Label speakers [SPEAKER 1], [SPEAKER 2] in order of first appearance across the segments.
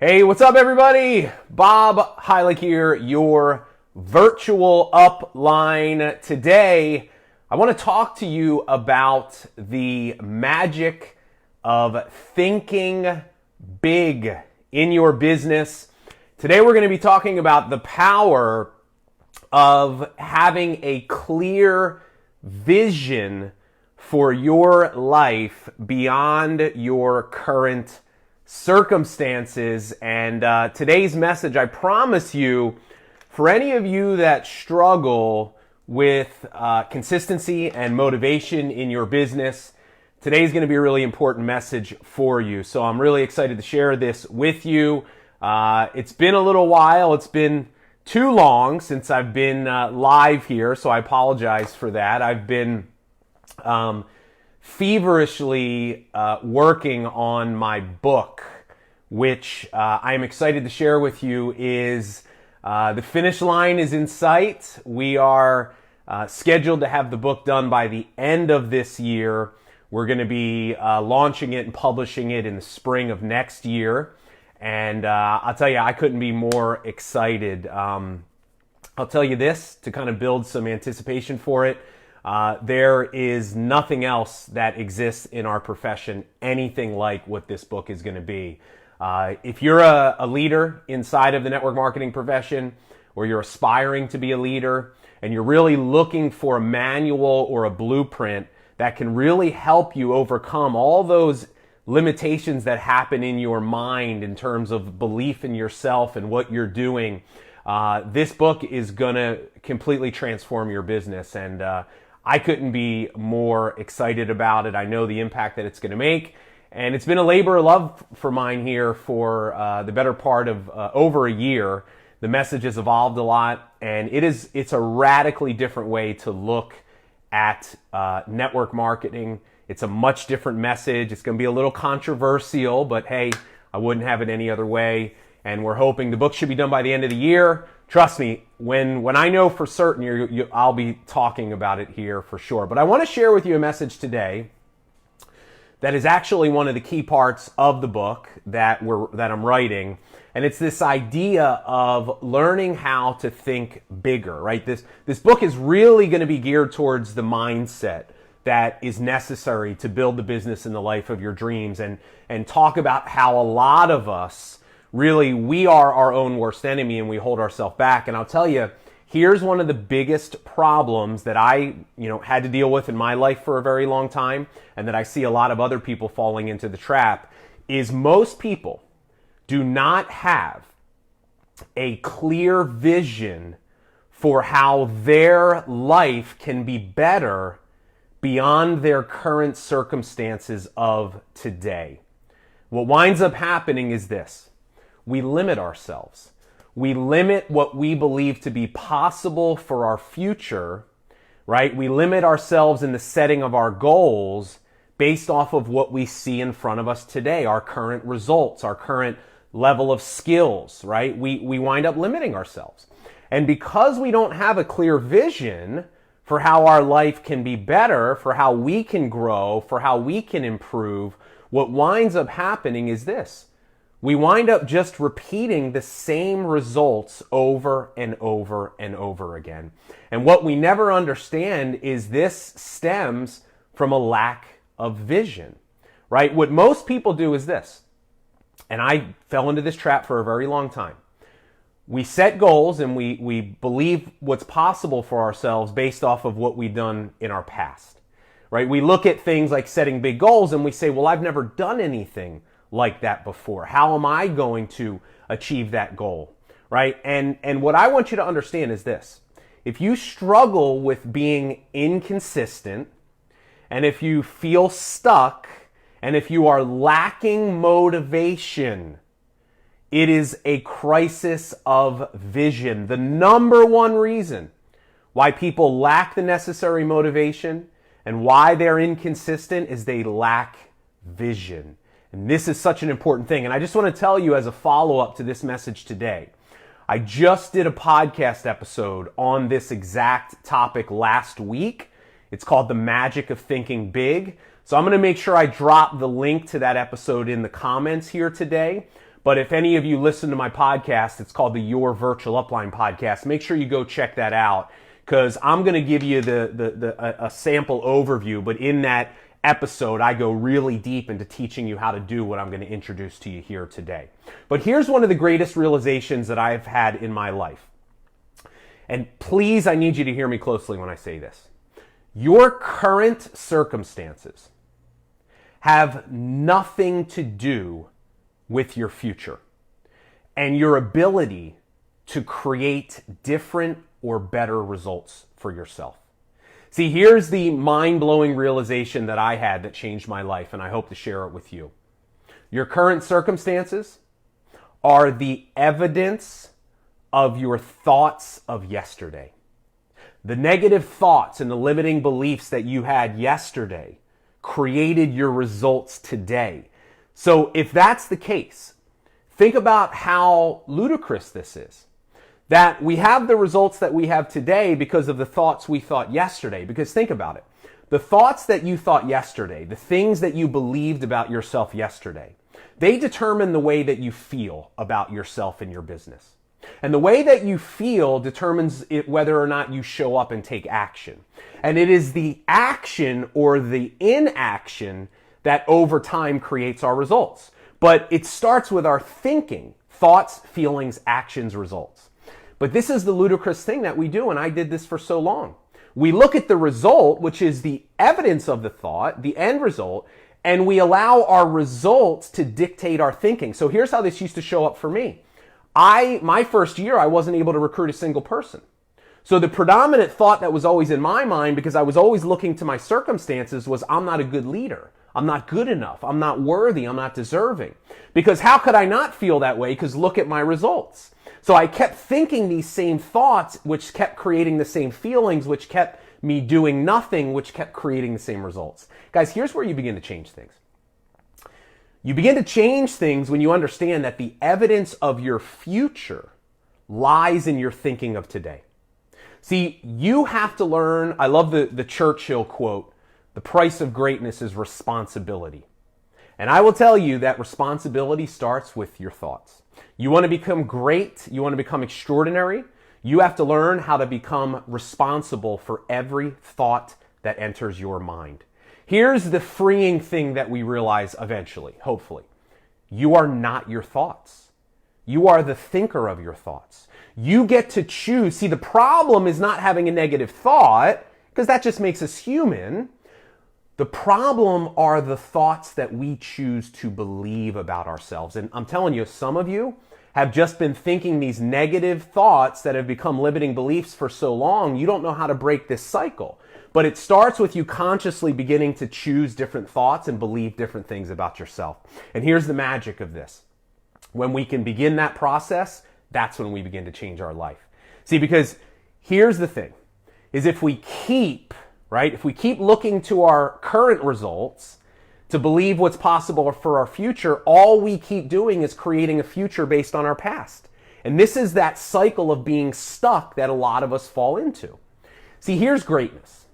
[SPEAKER 1] Hey, what's up everybody? Bob Heilig here, your virtual upline. Today, I want to talk to you about the magic of thinking big in your business. Today we're going to be talking about the power of having a clear vision for your life beyond your current circumstances. And today's message, I promise you, for any of you that struggle with consistency and motivation in your business, today's going to be a really important message for you. So I'm really excited to share this with you. It's been a little while. It's been too long since I've been live here, so I apologize for that. I've been feverishly working on my book, which I'm excited to share with you. Is the finish line is in sight. We are scheduled to have the book done by the end of this year. We're going to be launching it and publishing it in the spring of next year. And I'll tell you, I couldn't be more excited. I'll tell you this, to kind of build some anticipation for it. There is nothing else that exists in our profession, anything like what this book is going to be. If you're a leader inside of the network marketing profession, or you're aspiring to be a leader, and you're really looking for a manual or a blueprint that can really help you overcome all those limitations that happen in your mind in terms of belief in yourself and what you're doing, this book is going to completely transform your business. And I couldn't be more excited about it. I know the impact that it's going to make. And it's been a labor of love for mine here for the better part of over a year. The message has evolved a lot, and it's a radically different way to look at network marketing. It's a much different message. It's going to be a little controversial, but hey, I wouldn't have it any other way. And we're hoping the book should be done by the end of the year. Trust me, when I know for certain, I'll be talking about it here for sure. But I want to share with you a message today that is actually one of the key parts of the book that I'm writing. And it's this idea of learning how to think bigger, right? This book is really going to be geared towards the mindset that is necessary to build the business and the life of your dreams, and talk about how a lot of us, really, we are our own worst enemy and we hold ourselves back. And I'll tell you, here's one of the biggest problems that I had to deal with in my life for a very long time, and that I see a lot of other people falling into the trap, is most people do not have a clear vision for how their life can be better beyond their current circumstances of today. What winds up happening is this: we limit ourselves. We limit what we believe to be possible for our future, right? We limit ourselves in the setting of our goals based off of what we see in front of us today, our current results, our current level of skills, right? We wind up limiting ourselves. And because we don't have a clear vision for how our life can be better, for how we can grow, for how we can improve, what winds up happening is this: we wind up just repeating the same results over and over and over again. And what we never understand is this stems from a lack of vision, right? What most people do is this, and I fell into this trap for a very long time. We set goals and we believe what's possible for ourselves based off of what we've done in our past, right? We look at things like setting big goals and we say, well, I've never done anything like that before. How am I going to achieve that goal, right? And what I want you to understand is this: if you struggle with being inconsistent, and if you feel stuck, and if you are lacking motivation, it is a crisis of vision. The number one reason why people lack the necessary motivation and why they're inconsistent is they lack vision. And this is such an important thing. And I just want to tell you, as a follow-up to this message today, I just did a podcast episode on this exact topic last week. It's called The Magic of Thinking Big. So I'm going to make sure I drop the link to that episode in the comments here today. But if any of you listen to my podcast, it's called the Your Virtual Upline podcast. Make sure you go check that out, because I'm going to give you a sample overview. But in that episode, I go really deep into teaching you how to do what I'm going to introduce to you here today. But here's one of the greatest realizations that I've had in my life. And please, I need you to hear me closely when I say this. Your current circumstances have nothing to do with your future and your ability to create different or better results for yourself. See, here's the mind-blowing realization that I had that changed my life, and I hope to share it with you. Your current circumstances are the evidence of your thoughts of yesterday. The negative thoughts and the limiting beliefs that you had yesterday created your results today. So if that's the case, think about how ludicrous this is. That we have the results that we have today because of the thoughts we thought yesterday. Because think about it. The thoughts that you thought yesterday, the things that you believed about yourself yesterday, they determine the way that you feel about yourself and your business. And the way that you feel determines whether or not you show up and take action. And it is the action or the inaction that over time creates our results. But it starts with our thinking, thoughts, feelings, actions, results. But this is the ludicrous thing that we do, and I did this for so long. We look at the result, which is the evidence of the thought, the end result, and we allow our results to dictate our thinking. So here's how this used to show up for me. My first year, I wasn't able to recruit a single person. So the predominant thought that was always in my mind, because I was always looking to my circumstances, was I'm not a good leader. I'm not good enough. I'm not worthy. I'm not deserving. Because how could I not feel that way? Because look at my results. So I kept thinking these same thoughts, which kept creating the same feelings, which kept me doing nothing, which kept creating the same results. Guys, here's where you begin to change things. You begin to change things when you understand that the evidence of your future lies in your thinking of today. See, you have to learn, I love the Churchill quote, the price of greatness is responsibility. And I will tell you that responsibility starts with your thoughts. You want to become great, you want to become extraordinary, you have to learn how to become responsible for every thought that enters your mind. Here's the freeing thing that we realize eventually, hopefully. You are not your thoughts. You are the thinker of your thoughts. You get to choose. See, the problem is not having a negative thought, because that just makes us human. The problem are the thoughts that we choose to believe about ourselves. And I'm telling you, some of you have just been thinking these negative thoughts that have become limiting beliefs for so long, you don't know how to break this cycle. But it starts with you consciously beginning to choose different thoughts and believe different things about yourself. And here's the magic of this. When we can begin that process, that's when we begin to change our life. See, because here's the thing, is if we keep looking to our current results to believe what's possible for our future, all we keep doing is creating a future based on our past. And this is that cycle of being stuck that a lot of us fall into. See, here's greatness.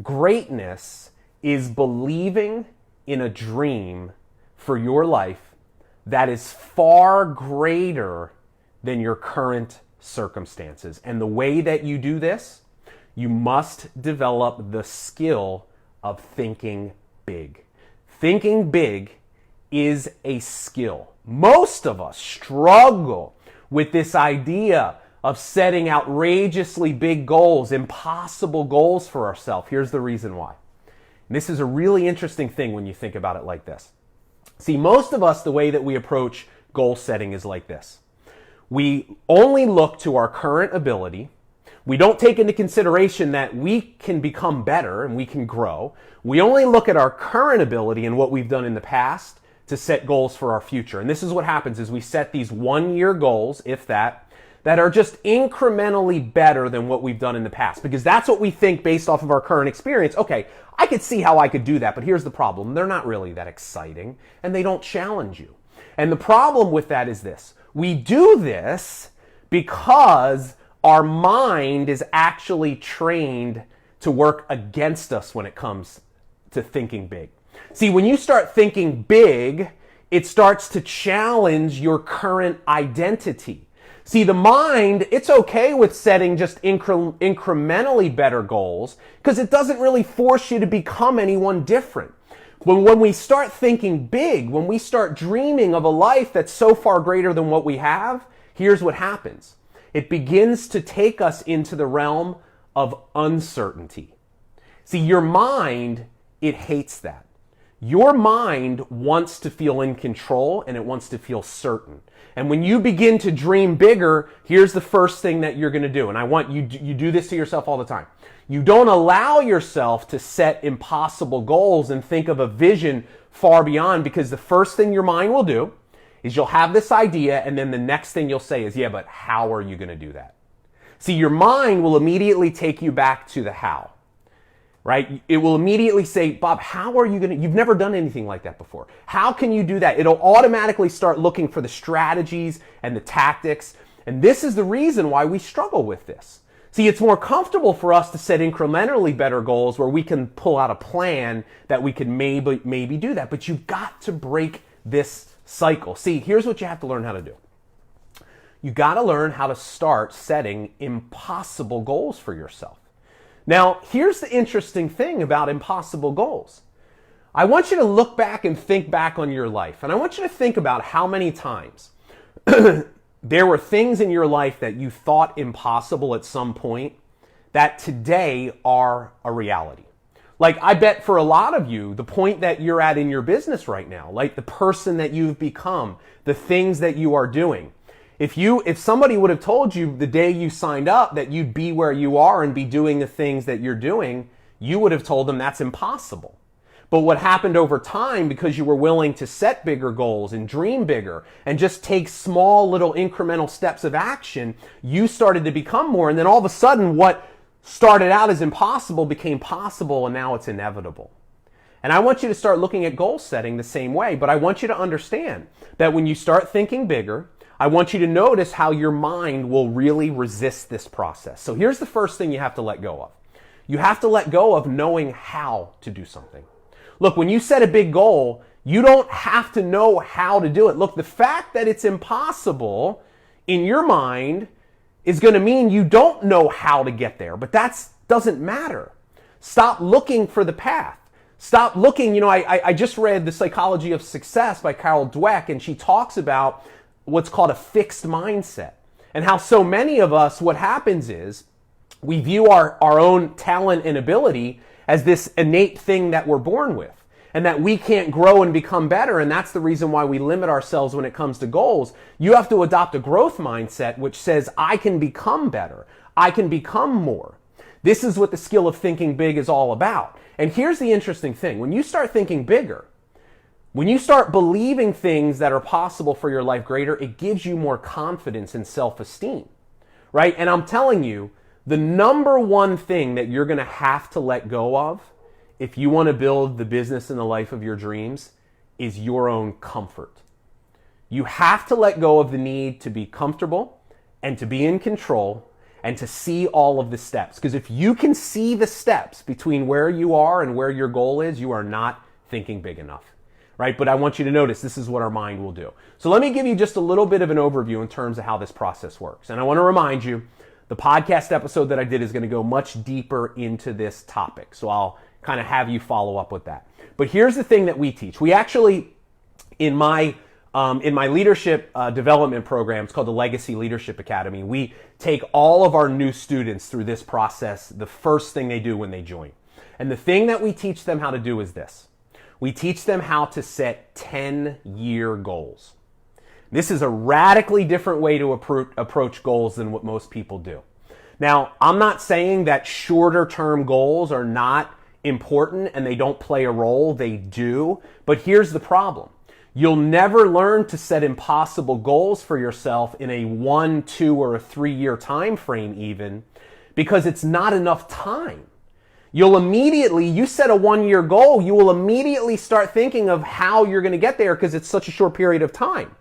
[SPEAKER 1] Greatness is believing in a dream for your life that is far greater than your current circumstances. And the way that you do this, you must develop the skill of thinking big. Thinking big is a skill. Most of us struggle with this idea of setting outrageously big goals, impossible goals for ourselves. Here's the reason why. And this is a really interesting thing when you think about it like this. See, most of us, the way that we approach goal setting is like this. We only look to our current ability. We don't take into consideration that we can become better and we can grow. We only look at our current ability and what we've done in the past to set goals for our future. And this is what happens is we set these 1-year goals, if that are just incrementally better than what we've done in the past. Because that's what we think based off of our current experience. Okay, I could see how I could do that, but here's the problem. They're not really that exciting and they don't challenge you. And the problem with that is this. We do this because our mind is actually trained to work against us when it comes to thinking big. See, when you start thinking big, It starts to challenge your current identity. See, the mind, it's okay with setting just incrementally better goals because it doesn't really force you to become anyone different. When we start thinking big, when we start dreaming of a life that's so far greater than what we have, here's what happens. It begins to take us into the realm of uncertainty. See, your mind, it hates that. Your mind wants to feel in control and it wants to feel certain. And when you begin to dream bigger, here's the first thing that you're going to do. And I want you do this to yourself all the time. You don't allow yourself to set impossible goals and think of a vision far beyond, because the first thing your mind will do is you'll have this idea and then the next thing you'll say is, yeah, but how are you going to do that? See, your mind will immediately take you back to the how. Right? It will immediately say, Bob, how are you going to, you've never done anything like that before. How can you do that? It'll automatically start looking for the strategies and the tactics. And this is the reason why we struggle with this. See, it's more comfortable for us to set incrementally better goals where we can pull out a plan that we can maybe do that. But you've got to break this cycle. See, here's what you have to learn how to do. You got to learn how to start setting impossible goals for yourself. Now, here's the interesting thing about impossible goals. I want you to look back and think back on your life. And I want you to think about how many times there were things in your life that you thought impossible at some point that today are a reality. Like, I bet for a lot of you, the point that you're at in your business right now, like the person that you've become, the things that you are doing, if somebody would have told you the day you signed up that you'd be where you are and be doing the things that you're doing, you would have told them that's impossible. But what happened over time, because you were willing to set bigger goals and dream bigger and just take small little incremental steps of action, you started to become more. And then all of a sudden, what started out as impossible became possible, and now it's inevitable. And I want you to start looking at goal setting the same way, but I want you to understand that when you start thinking bigger, I want you to notice how your mind will really resist this process. So here's the first thing you have to let go of. You have to let go of knowing how to do something. Look, when you set a big goal, you don't have to know how to do it. Look, the fact that it's impossible in your mind is going to mean you don't know how to get there, but that doesn't matter. Stop looking for the path. Stop looking, I just read The Psychology of Success by Carol Dweck, and she talks about what's called a fixed mindset. And how so many of us, what happens is we view our own talent and ability as this innate thing that we're born with and that we can't grow and become better. And that's the reason why we limit ourselves when it comes to goals. You have to adopt a growth mindset which says, I can become better. I can become more. This is what the skill of thinking big is all about. And here's the interesting thing. When you start thinking bigger, when you start believing things that are possible for your life greater, it gives you more confidence and self-esteem, right? And I'm telling you, the number one thing that you're going to have to let go of if you want to build the business and the life of your dreams is your own comfort. You have to let go of the need to be comfortable and to be in control and to see all of the steps. Because if you can see the steps between where you are and where your goal is, you are not thinking big enough. Right? But I want you to notice this is what our mind will do. So let me give you just a little bit of an overview in terms of how this process works. And I want to remind you, the podcast episode that I did is going to go much deeper into this topic. So I'll kind of have you follow up with that. But here's the thing that we teach. We actually, in my leadership development program, it's called the Legacy Leadership Academy, we take all of our new students through this process the first thing they do when they join. And the thing that we teach them how to do is this. We teach them how to set 10-year goals. This is a radically different way to approach goals than what most people do. Now, I'm not saying that shorter term goals are not important and they don't play a role. They do. But here's the problem. You'll never learn to set impossible goals for yourself in a 1, 2, or a 3-year time frame even, because it's not enough time. You set a 1-year goal, you will immediately start thinking of how you're going to get there because it's such a short period of time.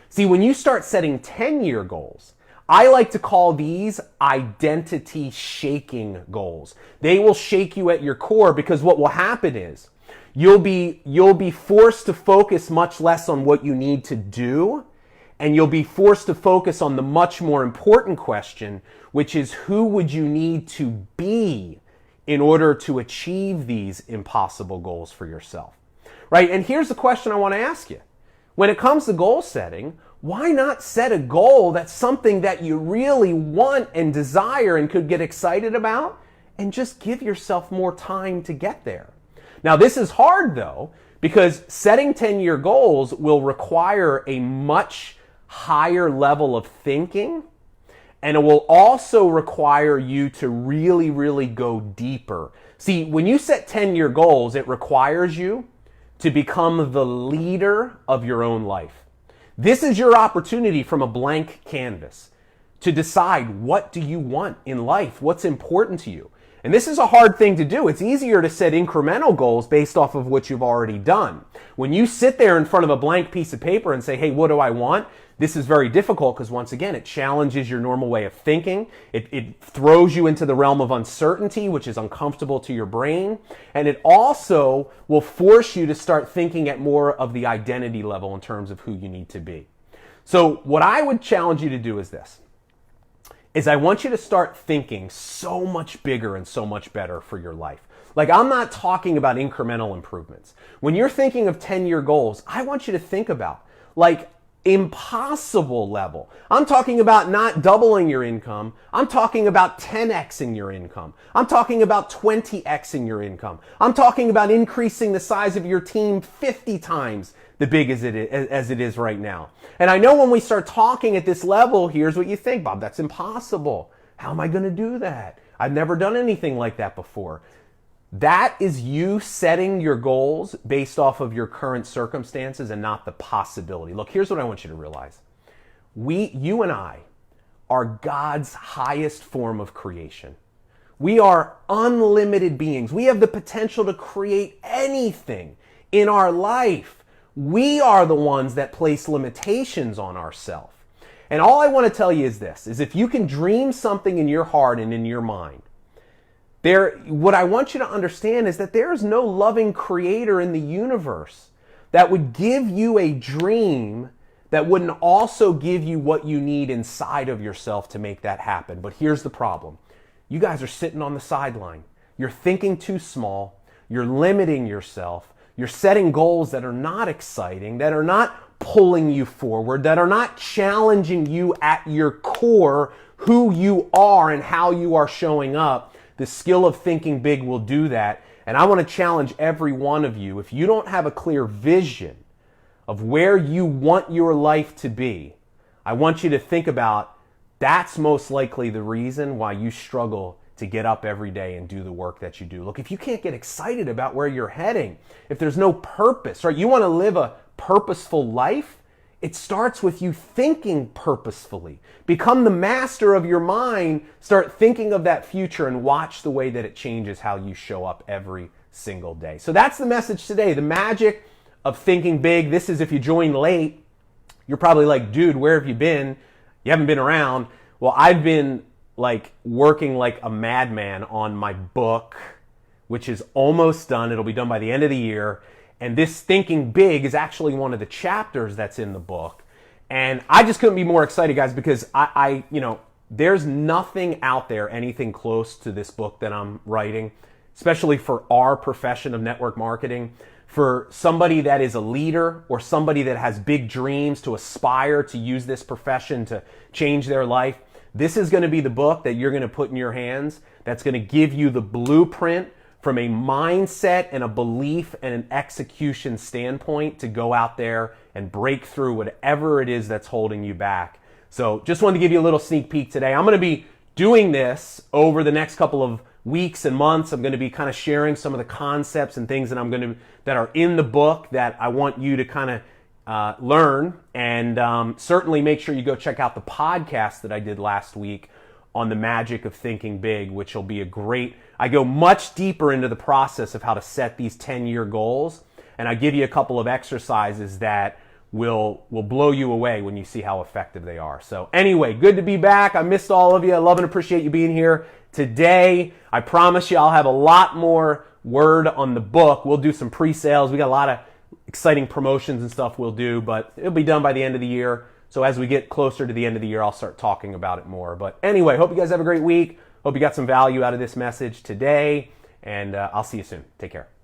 [SPEAKER 1] See, when you start setting 10-year goals, I like to call these identity shaking goals. They will shake you at your core because what will happen is You'll be forced to focus much less on what you need to do, and you'll be forced to focus on the much more important question, which is who would you need to be in order to achieve these impossible goals for yourself, right? And here's the question I want to ask you. When it comes to goal setting, why not set a goal that's something that you really want and desire and could get excited about, and just give yourself more time to get there? Now, this is hard though, because setting 10-year goals will require a much higher level of thinking, and it will also require you to really, really go deeper. See, when you set 10-year goals, it requires you to become the leader of your own life. This is your opportunity from a blank canvas to decide, what do you want in life? What's important to you? And this is a hard thing to do. It's easier to set incremental goals based off of what you've already done. When you sit there in front of a blank piece of paper and say, hey, what do I want? This is very difficult because, once again, it challenges your normal way of thinking. It throws you into the realm of uncertainty, which is uncomfortable to your brain. And it also will force you to start thinking at more of the identity level in terms of who you need to be. So what I would challenge you to do is this. I want you to start thinking so much bigger and so much better for your life. Like, I'm not talking about incremental improvements. When you're thinking of 10-year goals, I want you to think about, like, impossible level. I'm talking about not doubling your income. I'm talking about 10xing your income. I'm talking about 20xing your income. I'm talking about increasing the size of your team 50 times the big as it is right now. And I know when we start talking at this level, here's what you think, Bob, that's impossible. How am I going to do that? I've never done anything like that before. That is you setting your goals based off of your current circumstances and not the possibility. Look, here's what I want you to realize. You and I are God's highest form of creation. We are unlimited beings. We have the potential to create anything in our life. We are the ones that place limitations on ourselves. And all I want to tell you is this, is if you can dream something in your heart and in your mind, what I want you to understand is that there is no loving creator in the universe that would give you a dream that wouldn't also give you what you need inside of yourself to make that happen. But here's the problem. You guys are sitting on the sideline. You're thinking too small. You're limiting yourself. You're setting goals that are not exciting, that are not pulling you forward, that are not challenging you at your core, who you are and how you are showing up. The skill of thinking big will do that. And I want to challenge every one of you, if you don't have a clear vision of where you want your life to be, I want you to think about that's most likely the reason why you struggle to get up every day and do the work that you do. Look, if you can't get excited about where you're heading, if there's no purpose, right? You want to live a purposeful life? It starts with you thinking purposefully. Become the master of your mind. Start thinking of that future and watch the way that it changes how you show up every single day. So that's the message today. The magic of thinking big. This is, if you joined late, you're probably like, dude, where have you been? You haven't been around. Well, I've been working like a madman on my book, which is almost done. It'll be done by the end of the year. And this thinking big is actually one of the chapters that's in the book. And I just couldn't be more excited, guys, because there's nothing out there, anything close to this book that I'm writing, especially for our profession of network marketing. For somebody that is a leader or somebody that has big dreams to aspire to use this profession to change their life, this is going to be the book that you're going to put in your hands that's going to give you the blueprint from a mindset and a belief and an execution standpoint to go out there and break through whatever it is that's holding you back. So just wanted to give you a little sneak peek today. I'm going to be doing this over the next couple of weeks and months. I'm going to be kind of sharing some of the concepts and things that are in the book that I want you to kind of learn, and certainly make sure you go check out the podcast that I did last week on the magic of thinking big, which will be I go much deeper into the process of how to set these 10-year goals, and I give you a couple of exercises that will blow you away when you see how effective they are. So anyway, good to be back. I missed all of you. I love and appreciate you being here today. I promise you I'll have a lot more word on the book. We'll do some pre-sales. We got a lot of exciting promotions and stuff we'll do, but it'll be done by the end of the year. So as we get closer to the end of the year, I'll start talking about it more. But anyway, hope you guys have a great week. Hope you got some value out of this message today, and I'll see you soon. Take care.